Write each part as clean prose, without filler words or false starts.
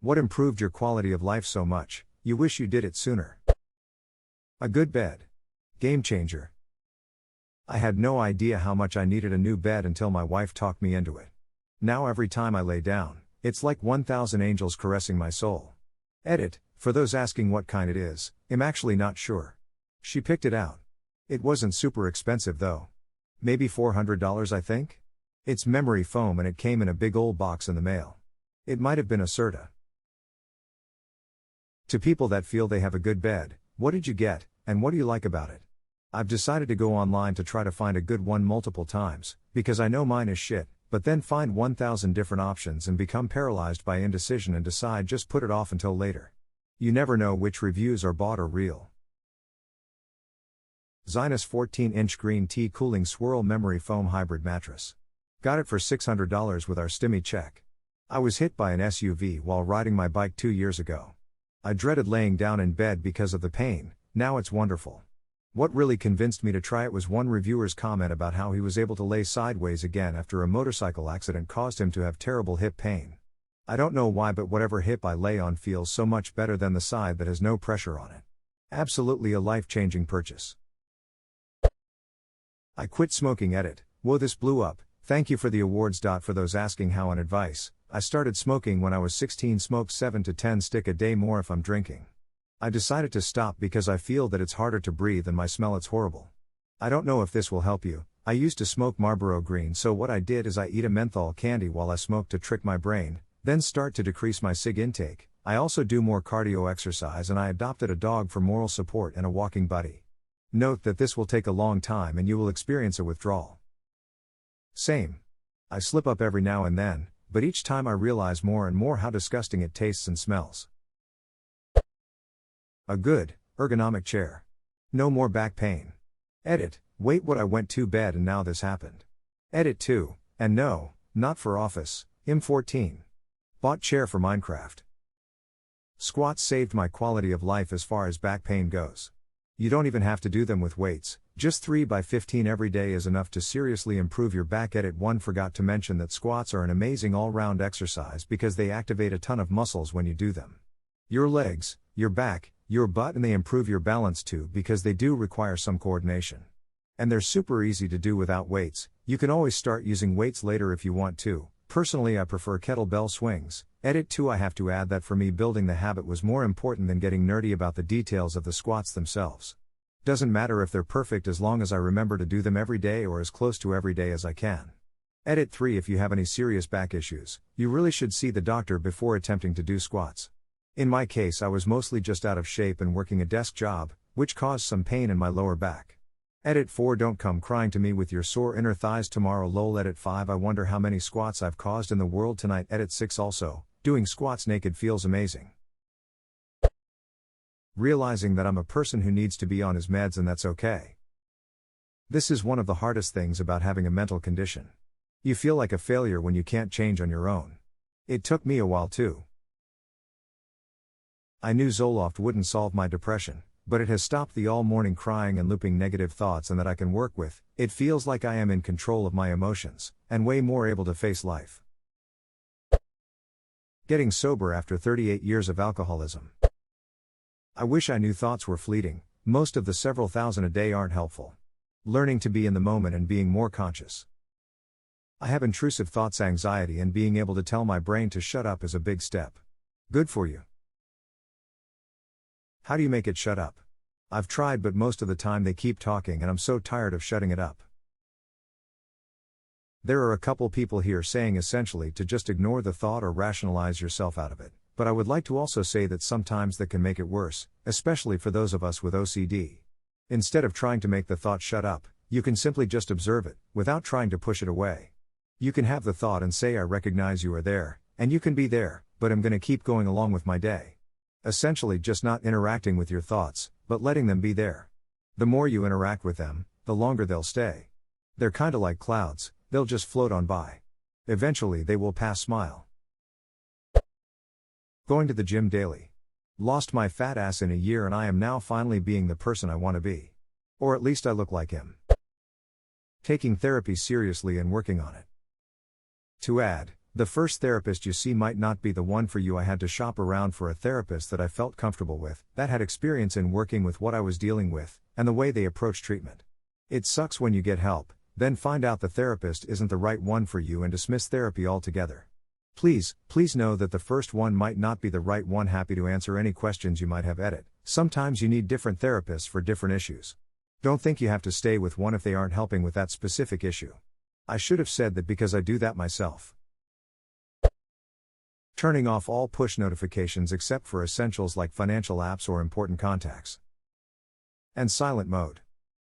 What improved your quality of life so much, you wish you did it sooner? A good bed. Game changer. I had no idea how much I needed a new bed until my wife talked me into it. Now every time I lay down, it's like 1,000 angels caressing my soul. Edit, for those asking what kind it is, I'm actually not sure. She picked it out. It wasn't super expensive though. Maybe $400 I think? It's memory foam and it came in a big old box in the mail. It might have been a Serta. To people that feel they have a good bed, what did you get, and what do you like about it? I've decided to go online to try to find a good one multiple times, because I know mine is shit, but then find 1,000 different options and become paralyzed by indecision and decide just put it off until later. You never know which reviews are bought or real. Zinus 14-inch green tea cooling swirl memory foam hybrid mattress. Got it for $600 with our STIMI check. I was hit by an SUV while riding my bike 2 years ago. I dreaded laying down in bed because of the pain, now it's wonderful. What really convinced me to try it was one reviewer's comment about how he was able to lay sideways again after a motorcycle accident caused him to have terrible hip pain. I don't know why, but whatever hip I lay on feels so much better than the side that has no pressure on it. Absolutely a life-changing purchase. I quit smoking. Edit, whoa, this blew up, thank you for the awards. For those asking how and advice, I started smoking when I was 16, smoked 7 to 10 stick a day more if I'm drinking. I decided to stop because I feel that it's harder to breathe and my smell, it's horrible. I don't know if this will help you. I used to smoke Marlboro Green, so what I did is I eat a menthol candy while I smoke to trick my brain, then start to decrease my cig intake. I also do more cardio exercise and I adopted a dog for moral support and a walking buddy. Note that this will take a long time and you will experience a withdrawal. Same. I slip up every now and then, but each time I realize more and more how disgusting it tastes and smells. A good, ergonomic chair. No more back pain. Edit, wait, what, I went to bed and now this happened. Edit 2, and no, not for office, M14. Bought chair for Minecraft. Squats saved my quality of life as far as back pain goes. You don't even have to do them with weights, just 3 by 15 every day is enough to seriously improve your back. Edit 1, forgot to mention that squats are an amazing all-round exercise because they activate a ton of muscles when you do them. Your legs, your back, your butt, and they improve your balance too because they do require some coordination. And they're super easy to do without weights. You can always start using weights later if you want to. Personally, I prefer kettlebell swings. Edit 2, I have to add that for me building the habit was more important than getting nerdy about the details of the squats themselves. Doesn't matter if they're perfect as long as I remember to do them every day or as close to every day as I can. Edit 3, if you have any serious back issues, you really should see the doctor before attempting to do squats. In my case, I was mostly just out of shape and working a desk job, which caused some pain in my lower back. Edit 4, don't come crying to me with your sore inner thighs tomorrow, lol. Edit 5, I wonder how many squats I've caused in the world tonight. Edit 6, also, doing squats naked feels amazing. Realizing that I'm a person who needs to be on his meds and that's okay. This is one of the hardest things about having a mental condition. You feel like a failure when you can't change on your own. It took me a while too. I knew Zoloft wouldn't solve my depression, but it has stopped the all-morning crying and looping negative thoughts and that I can work with. It feels like I am in control of my emotions, and way more able to face life. Getting sober after 38 years of alcoholism. I wish I knew thoughts were fleeting, most of the several thousand a day aren't helpful. Learning to be in the moment and being more conscious. I have intrusive thoughts anxiety and being able to tell my brain to shut up is a big step. Good for you. How do you make it shut up? I've tried, but most of the time they keep talking and I'm so tired of shutting it up. There are a couple people here saying essentially to just ignore the thought or rationalize yourself out of it, but I would like to also say that sometimes that can make it worse, especially for those of us with OCD. Instead of trying to make the thought shut up, you can simply just observe it, without trying to push it away. You can have the thought and say, I recognize you are there, and you can be there, but I'm gonna keep going along with my day. Essentially just not interacting with your thoughts, but letting them be there. The more you interact with them, the longer they'll stay. They're kinda like clouds, they'll just float on by. Eventually they will pass. Smile. Going to the gym daily. Lost my fat ass in a year and I am now finally being the person I want to be. Or at least I look like him. Taking therapy seriously and working on it. To add, The first therapist you see might not be the one for you. I had to shop around for a therapist that I felt comfortable with, that had experience in working with what I was dealing with, and the way they approach treatment. It sucks when you get help, then find out the therapist isn't the right one for you and dismiss therapy altogether. Please know that the first one might not be the right one. Happy to answer any questions you might have. Edit. Sometimes you need different therapists for different issues. Don't think you have to stay with one if they aren't helping with that specific issue. I should have said that because I do that myself. Turning off all push notifications except for essentials like financial apps or important contacts. And silent mode.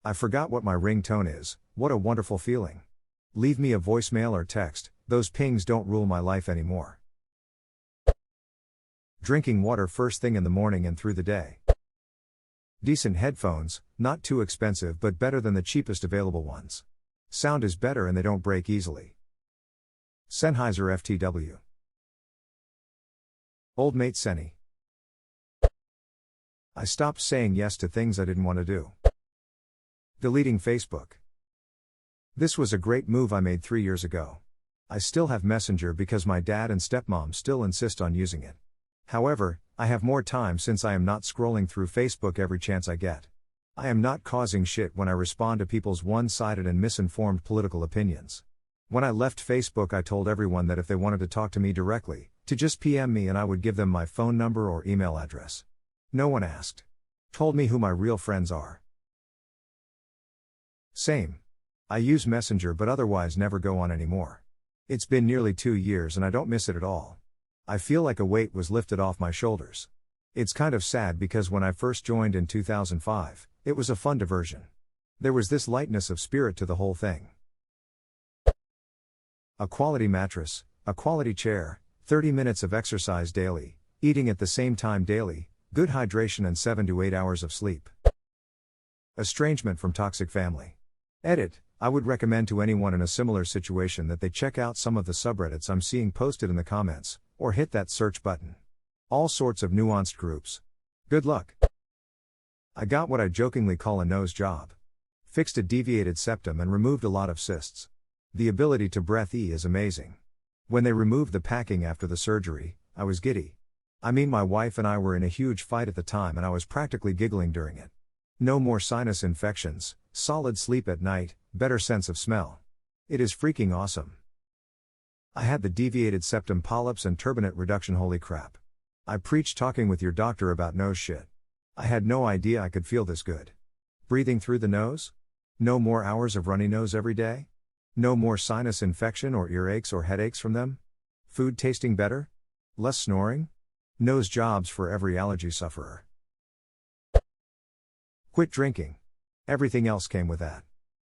I forgot what my ringtone is. What a wonderful feeling. Leave me a voicemail or text, those pings don't rule my life anymore. Drinking water first thing in the morning and through the day. Decent headphones, not too expensive but better than the cheapest available ones. Sound is better and they don't break easily. Sennheiser FTW. Old mate Senny. I stopped saying yes to things I didn't want to do. Deleting Facebook. This was a great move I made 3 years ago. I still have Messenger because my dad and stepmom still insist on using it. However, I have more time since I am not scrolling through Facebook every chance I get. I am not causing shit when I respond to people's one-sided and misinformed political opinions. When I left Facebook, I told everyone that if they wanted to talk to me directly, to just PM me and I would give them my phone number or email address. No one asked. Told me who my real friends are. Same. I use Messenger but otherwise never go on anymore. It's been nearly 2 years and I don't miss it at all. I feel like a weight was lifted off my shoulders. It's kind of sad because when I first joined in 2005, it was a fun diversion. There was this lightness of spirit to the whole thing. A quality mattress, a quality chair, 30 minutes of exercise daily, eating at the same time daily, good hydration and 7 to 8 hours of sleep. Estrangement from toxic family. Edit. I would recommend to anyone in a similar situation that they check out some of the subreddits I'm seeing posted in the comments, or hit that search button. All sorts of nuanced groups. Good luck. I got what I jokingly call a nose job. Fixed a deviated septum and removed a lot of cysts. The ability to breathe is amazing. When they removed the packing after the surgery, I was giddy. I mean, my wife and I were in a huge fight at the time and I was practically giggling during it. No more sinus infections, solid sleep at night, better sense of smell. It is freaking awesome. I had the deviated septum polyps and turbinate reduction. Holy crap. I preach talking with your doctor about nose shit. I had no idea I could feel this good. Breathing through the nose? No more hours of runny nose every day? No more sinus infection or earaches or headaches from them? Food tasting better? Less snoring? Nose jobs for every allergy sufferer. Quit drinking. Everything else came with that.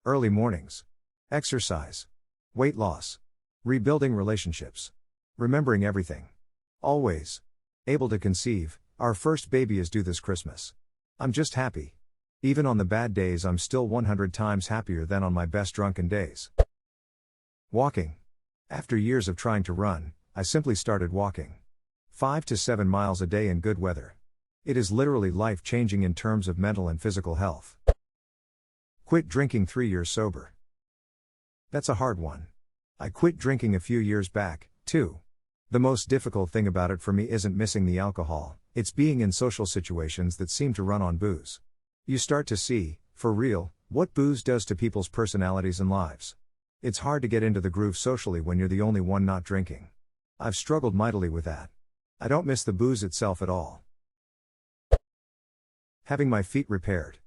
Early mornings. Exercise. Weight loss. Rebuilding relationships. Remembering everything. Always. Able to conceive. Our first baby is due this Christmas. I'm just happy. Even on the bad days I'm still 100 times happier than on my best drunken days. Walking. After years of trying to run, I simply started walking. 5 to 7 miles a day in good weather. It is literally life-changing in terms of mental and physical health. Quit drinking 3 years sober. That's a hard one. I quit drinking a few years back, too. The most difficult thing about it for me isn't missing the alcohol, it's being in social situations that seem to run on booze. You start to see, for real, what booze does to people's personalities and lives. It's hard to get into the groove socially when you're the only one not drinking. I've struggled mightily with that. I don't miss the booze itself at all. Having my feet repaired.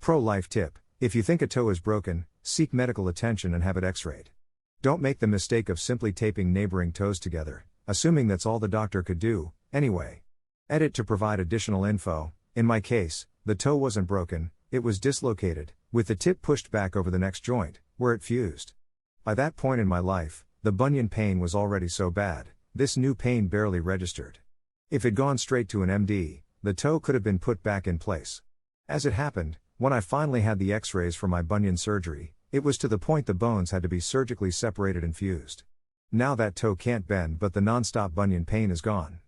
Pro-life tip: if you think a toe is broken, seek medical attention and have it x-rayed. Don't make the mistake of simply taping neighboring toes together, assuming that's all the doctor could do, anyway. Edit to provide additional info. In my case, the toe wasn't broken, it was dislocated, with the tip pushed back over the next joint, where it fused. By that point in my life, the bunion pain was already so bad, this new pain barely registered. If it'd gone straight to an MD, the toe could have been put back in place. As it happened, when I finally had the x-rays for my bunion surgery, it was to the point the bones had to be surgically separated and fused. Now that toe can't bend but the non-stop bunion pain is gone.